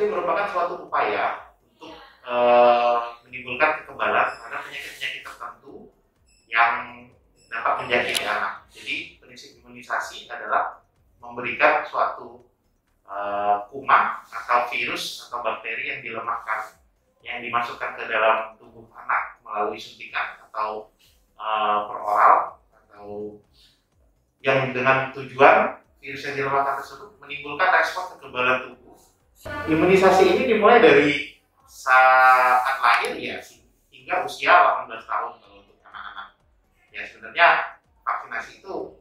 Vaksinasi merupakan suatu upaya untuk menimbulkan kekebalan terhadap penyakit-penyakit tertentu yang dapat menjangkiti anak. Jadi prinsip imunisasi adalah memberikan suatu kuman atau virus atau bakteri yang dilemahkan, yang dimasukkan ke dalam tubuh anak melalui suntikan atau peroral, atau yang dengan tujuan virus yang dilemahkan tersebut menimbulkan respons kekebalan tubuh. Imunisasi ini dimulai dari saat lahir ya hingga usia 18 tahun kalau untuk anak-anak. Ya sebenarnya vaksinasi itu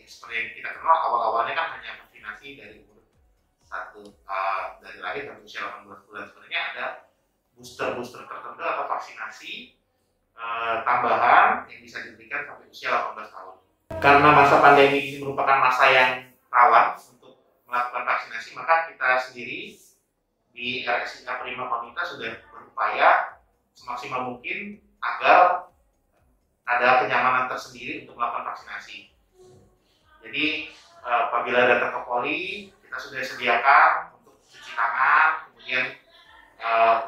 seperti yang kita kenal awal-awalnya kan hanya vaksinasi dari umur dari lahir sampai usia 18 bulan. Sebenarnya ada booster tertentu atau vaksinasi tambahan yang bisa diberikan sampai usia 18 tahun. Karena masa pandemi ini merupakan masa yang rawan untuk melakukan vaksinasi, maka kita sendiri di RSIA Prima Konita sudah berupaya semaksimal mungkin agar ada kenyamanan tersendiri untuk melakukan vaksinasi. Jadi apabila datang ke poli, kita sudah sediakan untuk cuci tangan, kemudian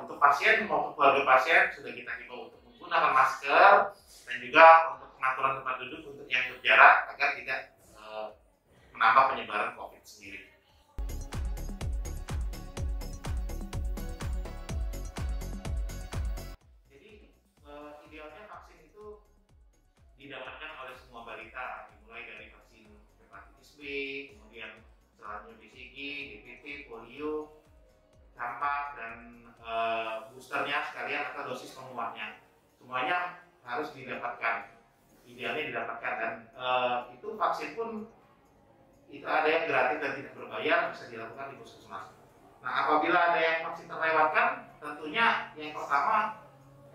untuk pasien maupun keluarga pasien sudah kita himbau untuk menggunakan masker dan juga untuk pengaturan tempat duduk untuk yang berjarak agar tidak menambah penyebaran COVID sendiri. Jadi idealnya vaksin itu didapatkan oleh semua balita, dimulai dari vaksin hepatitis B, kemudian selanjutnya BCG, DPT, polio, campak, dan boosternya sekalian atau dosis penguatnya. Semuanya harus didapatkan, idealnya didapatkan, dan itu vaksin pun itu ada yang gratis dan tidak berbayar, bisa dilakukan di puskesmas. Nah, apabila ada yang vaksin terlewatkan, tentunya yang pertama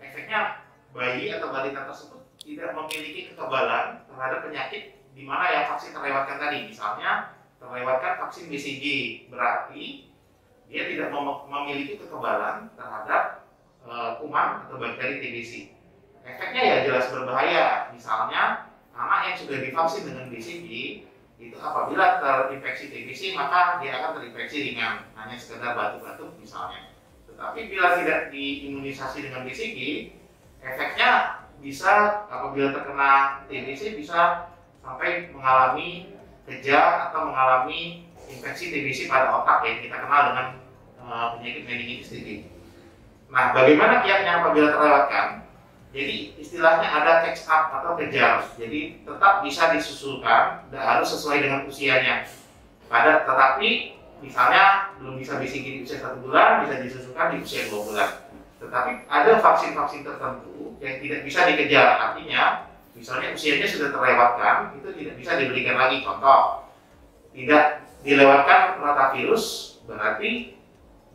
efeknya bayi atau balita tersebut tidak memiliki kekebalan terhadap penyakit di mana yang vaksin terlewatkan tadi. Misalnya terlewatkan vaksin BCG, berarti dia tidak memiliki kekebalan terhadap kuman atau bakteri TBC. Efeknya ya jelas berbahaya. Misalnya anak yang sudah divaksin dengan BCG itu apabila terinfeksi TBC maka dia akan terinfeksi ringan, hanya sekedar batuk-batuk misalnya. Tetapi bila tidak diimunisasi dengan BCG, efeknya bisa apabila terkena TBC bisa sampai mengalami kejang atau mengalami infeksi TBC pada otak yang kita kenal dengan penyakit meningitis TB. Nah, bagaimana kiatnya apabila terlewatkan? Jadi istilahnya ada catch up atau kejar. Jadi tetap bisa disusulkan, tidak harus sesuai dengan usianya. Tetapi misalnya belum bisa BCG di usia 1 bulan, bisa disusulkan di usia 2 bulan. Tetapi ada vaksin-vaksin tertentu yang tidak bisa dikejar. Artinya, misalnya usianya sudah terlewatkan, itu tidak bisa diberikan lagi. Contoh, tidak dilewatkan rotavirus, berarti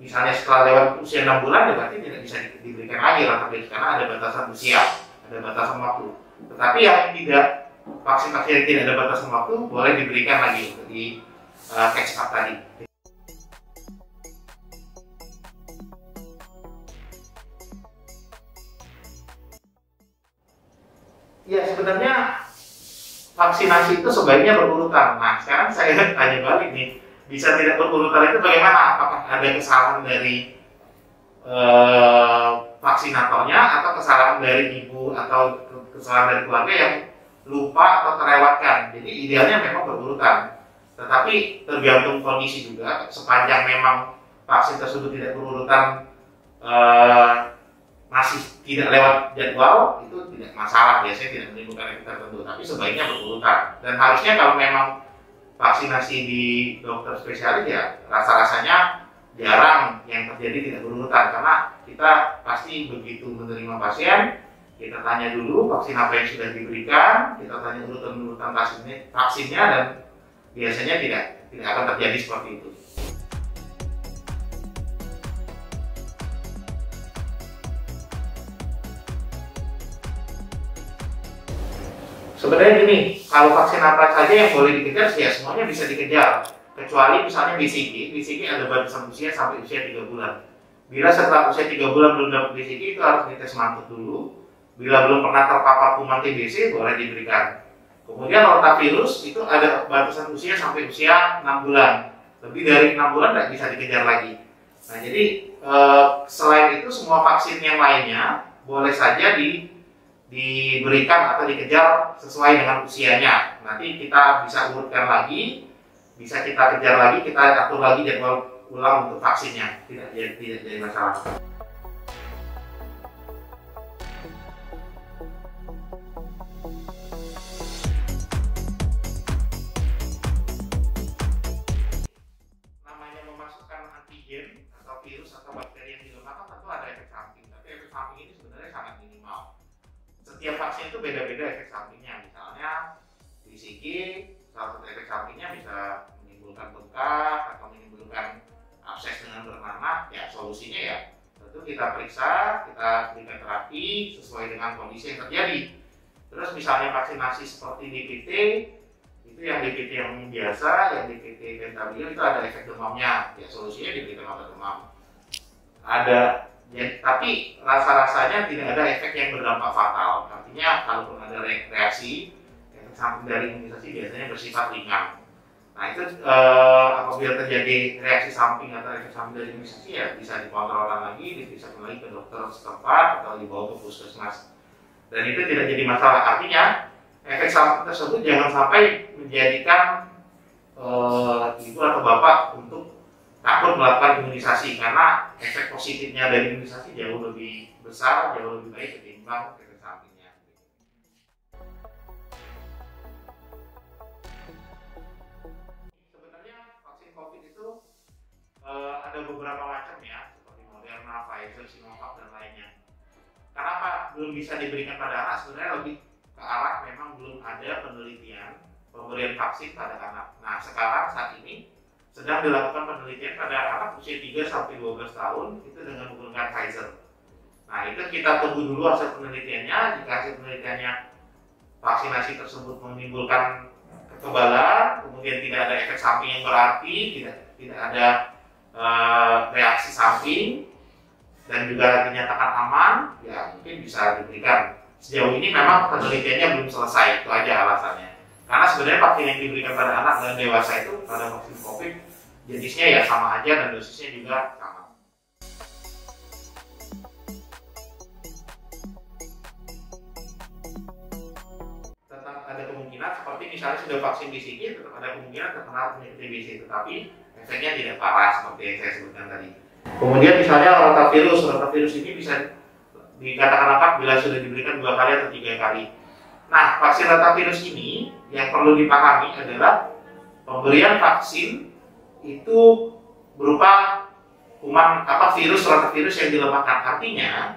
misalnya setelah lewat usia 6 bulan, ya berarti tidak bisa diberikan lagi rotavirus karena ada batasan usia, ada batasan waktu. Tetapi yang tidak, vaksin-vaksin yang tidak ada batasan waktu, boleh diberikan lagi untuk di catch up tadi. Ya sebenarnya vaksinasi itu sebaiknya berurutan. Nah sekarang saya tanya balik nih, bisa tidak berurutan itu bagaimana? Apakah ada kesalahan dari vaksinatornya atau kesalahan dari ibu atau kesalahan dari keluarga yang lupa atau terlewatkan? Jadi idealnya memang berurutan. Tetapi tergantung kondisi juga. Sepanjang memang vaksin tersebut tidak berurutan, masih tidak lewat jadwal, itu tidak masalah, biasanya tidak menimbulkan efek tertentu. Tapi sebaiknya berurutan. Dan harusnya kalau memang vaksinasi di dokter spesialis ya rasa-rasanya jarang yang terjadi tidak berurutan, karena kita pasti begitu menerima pasien, kita tanya dulu vaksin apa yang sudah diberikan, kita tanya urutan-urutan vaksinnya, dan biasanya tidak akan terjadi seperti itu. Sebenarnya gini, kalau vaksin apa saja yang boleh dikejar, ya semuanya bisa dikejar. Kecuali misalnya BCG ada batasan usia sampai usia 3 bulan. Bila setelah usia 3 bulan belum dapat BCG, itu harus dites mantuk dulu. Bila belum pernah terpapar kuman TBC, boleh diberikan. Kemudian rotavirus itu ada batasan usia sampai usia 6 bulan. Lebih dari 6 bulan tidak bisa dikejar lagi. Nah, jadi selain itu semua vaksin yang lainnya boleh saja diberikan atau dikejar sesuai dengan usianya. Nanti kita bisa urutkan lagi, bisa kita kejar lagi, kita atur lagi jadwal ulang untuk vaksinnya. Tidak jadi masalah. Namanya memasukkan antigen atau virus atau bakteri yang dilemahkan tentu ada efek samping, tapi efek samping ini sebenarnya sangat minimal. Setiap vaksin itu beda-beda efek sampingnya. Misalnya BCG, salah satu efek sampingnya bisa menimbulkan bengkak atau menimbulkan abses dengan bernanah. Ya solusinya ya tentu kita periksa, kita berikan terapi sesuai dengan kondisi yang terjadi. Terus misalnya vaksinasi seperti DPT, itu yang DPT yang biasa, yang DPT pentabio itu ada efek demamnya. Ya solusinya diberikan obat demam. Ada ya, tapi rasa-rasanya tidak ada efek yang berdampak fatal. Artinya kalaupun ada reaksi, efek samping dari imunisasi biasanya bersifat ringan. Nah itu apabila terjadi reaksi samping atau efek samping dari imunisasi ya bisa dikontrolkan lagi, diperiksakan lagi ke dokter setempat atau dibawa ke puskesmas. Dan itu tidak jadi masalah. Artinya efek samping tersebut jangan sampai menjadikan ibu atau bapak untuk takut melakukan imunisasi, karena efek positifnya dari imunisasi jauh lebih besar, jauh lebih baik ketimbang efek sampingnya. Sebenarnya vaksin COVID itu ada beberapa macam ya, seperti Moderna, Pfizer, Sinovac dan lainnya. Kenapa belum bisa diberikan pada anak? Sebenarnya lebih ke arah memang belum ada penelitian pemberian vaksin pada anak. Nah sekarang saat ini sedang dilakukan penelitian pada anak usia 3-12 tahun itu dengan menggunakan Pfizer. Nah itu kita tunggu dulu hasil penelitiannya. Jika hasil penelitiannya vaksinasi tersebut menimbulkan kekebalan, kemudian tidak ada efek samping yang berarti, tidak ada reaksi samping, dan juga dinyatakan aman, ya mungkin bisa diberikan. Sejauh ini memang penelitiannya belum selesai, itu aja alasannya. Karena sebenarnya vaksin yang diberikan pada anak dan dewasa itu pada vaksin COVID jenisnya ya sama aja dan dosisnya juga sama. Tetap ada kemungkinan seperti misalnya sudah vaksin BCG, tetap ada kemungkinan terkena penyakit TBC, tetapi efeknya tidak parah seperti yang saya sebutkan tadi. Kemudian misalnya rotavirus ini bisa dikatakan lengkap bila sudah diberikan 2 kali atau 3 kali. Nah, vaksin rotavirus ini yang perlu dipahami adalah pemberian vaksin itu berupa virus rotavirus yang dilemahkan. Artinya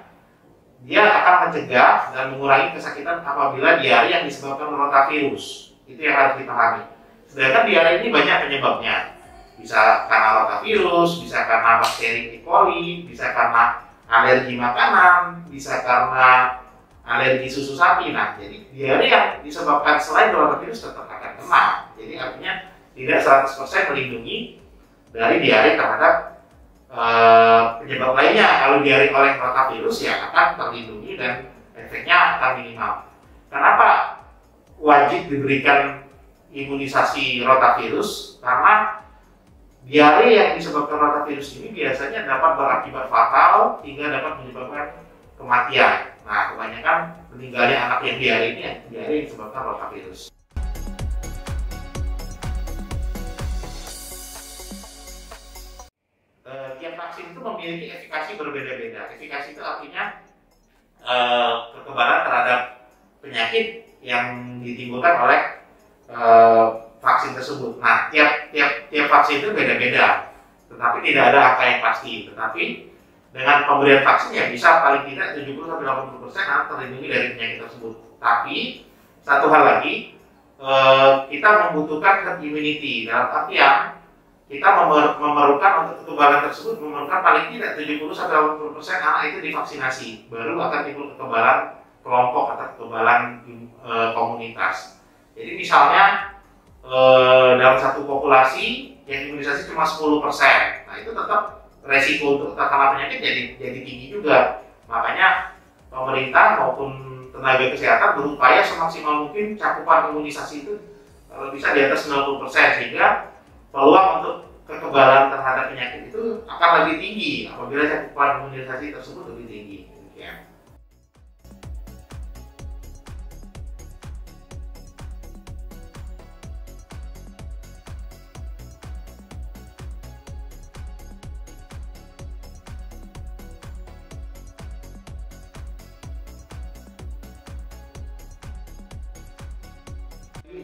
dia akan mencegah dan mengurangi kesakitan apabila diare yang disebabkan rotavirus. Itu yang harus dipahami. Sedangkan diare ini banyak penyebabnya. Bisa karena rotavirus, bisa karena bakteri E. coli, bisa karena alergi makanan, bisa karena alergi susu sapi. Nah, jadi diare yang disebabkan selain rotavirus tetap akan kena. Jadi artinya tidak 100% melindungi dari diare terhadap penyebab lainnya. Kalau diare oleh rotavirus ya akan terlindungi dan efeknya akan minimal. Kenapa wajib diberikan imunisasi rotavirus? Karena diare yang disebabkan rotavirus ini biasanya dapat berakibat fatal hingga dapat menyebabkan kematian. Nah, kebanyakan meninggalnya anak yang diare ini diare yang disebabkan rotavirus. Tiap vaksin itu memiliki efikasi berbeda-beda. Efikasi itu artinya kekebalan terhadap penyakit yang ditimbulkan oleh vaksin tersebut. Nah, tiap vaksin itu beda-beda, tetapi tidak ada angka yang pasti. Tetapi dengan pemberian vaksin ya bisa paling tidak 70-80% terlindungi dari penyakit tersebut. Tapi satu hal lagi, kita membutuhkan herd immunity. Dalam artian kita memerlukan untuk kekebalan tersebut memerlukan paling tidak 70-80% anak itu divaksinasi, baru akan timbul kekebalan kelompok atau kekebalan komunitas. Jadi misalnya dalam satu populasi yang imunisasi cuma 10%, nah itu tetap resiko untuk terkena penyakit jadi tinggi juga. Makanya pemerintah maupun tenaga kesehatan berupaya semaksimal mungkin cakupan imunisasi itu kalau bisa di atas 90%, sehingga peluang untuk kekebalan terhadap penyakit itu akan lebih tinggi apabila cakupan imunisasi tersebut lebih tinggi. Demikian.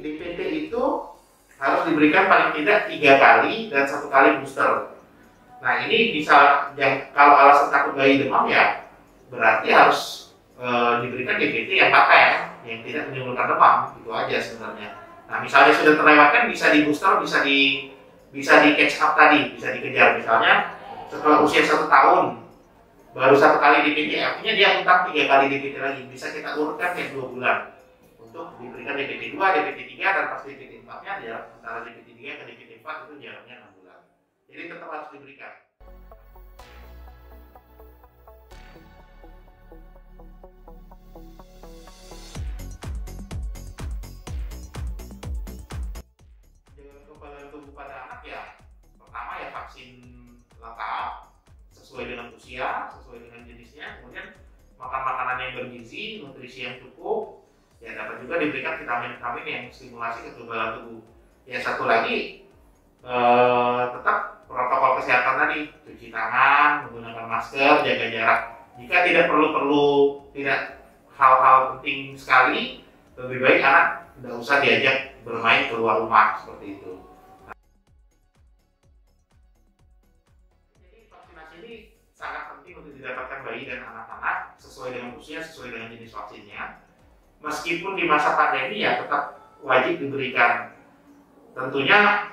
DPT itu harus diberikan paling tidak 3 kali dan 1 kali booster. Nah ini bisa, kalau alasan takut bayi demam ya berarti harus diberikan DPT yang pakai yang tidak menimbulkan demam, itu aja sebenarnya. Nah misalnya sudah terlewatkan bisa di booster, bisa di catch up tadi, bisa dikejar. Misalnya setelah usia 1 tahun baru 1 kali DPT, artinya dia utang 3 kali DPT lagi, bisa kita urutkan tiap 2 bulan untuk diberikan DPT 2, DPT 3, dan pas DPT 4-nya jarak antara DPT 3 ke DPT 4 itu jaraknya 6 bulan. Jadi tetap harus diberikan. Jaga kekebalan tubuh pada anak ya, pertama ya vaksin lengkap sesuai dengan usia, sesuai dengan jenisnya, kemudian makan makanan yang bergizi, nutrisi yang cukup. Ya dapat juga diberikan vitamin-vitamin yang stimulasi kekebalan tubuh. Ya satu lagi tetap protokol kesehatan tadi, cuci tangan, menggunakan masker, jaga jarak. Jika tidak tidak hal-hal penting sekali, lebih baik anak tidak usah diajak bermain keluar rumah seperti itu. Jadi vaksinasi ini sangat penting untuk didapatkan bayi dan anak-anak sesuai dengan usia, sesuai dengan jenis vaksinnya. Meskipun di masa pandemi ya tetap wajib diberikan. Tentunya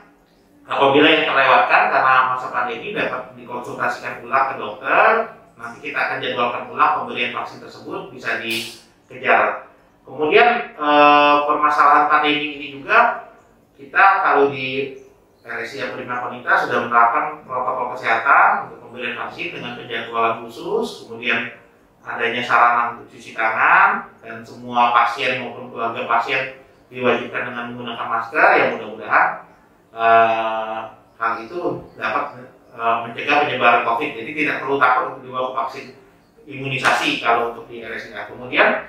apabila yang terlewatkan karena masa pandemi dapat dikonsultasikan ulang ke dokter. Nanti kita akan jadwalkan ulang pemberian vaksin tersebut, bisa dikejar. Kemudian permasalahan pandemi ini juga kita kalau di RSI Prima Konita sudah menerapkan protokol kesehatan untuk pemberian vaksin dengan penjadwalan khusus, kemudian adanya sarana untuk cuci tangan, dan semua pasien maupun keluarga pasien diwajibkan dengan menggunakan masker. Yang mudah-mudahan hal itu dapat mencegah penyebaran COVID. Jadi tidak perlu takut untuk dibawa vaksin imunisasi kalau untuk di RSIA. Kemudian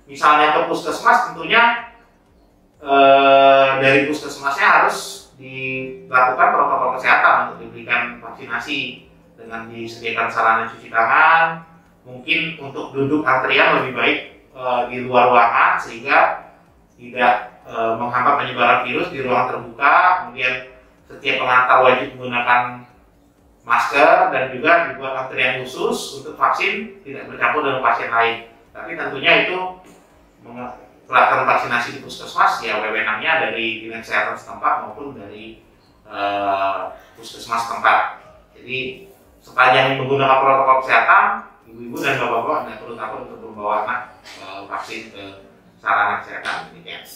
misalnya ke puskesmas, tentunya dari puskesmasnya harus dilakukan protokol kesehatan untuk diberikan vaksinasi dengan disediakan sarana cuci tangan. Mungkin untuk duduk antrian lebih baik di luar ruangan sehingga tidak menghambat penyebaran virus di ruang terbuka. Kemudian setiap pengantar wajib menggunakan masker dan juga dibuat antrian khusus untuk vaksin tidak bercampur dengan pasien lain. Tapi tentunya itu pelaksanaan vaksinasi di puskesmas ya wewenangnya dari dinas kesehatan setempat maupun dari puskesmas setempat. Jadi sepanjang menggunakan protokol kesehatan, ibu-ibu dan bapak-bapak tidak perlu takut untuk membawa anak vaksin ke sarana kesehatan. Demikian.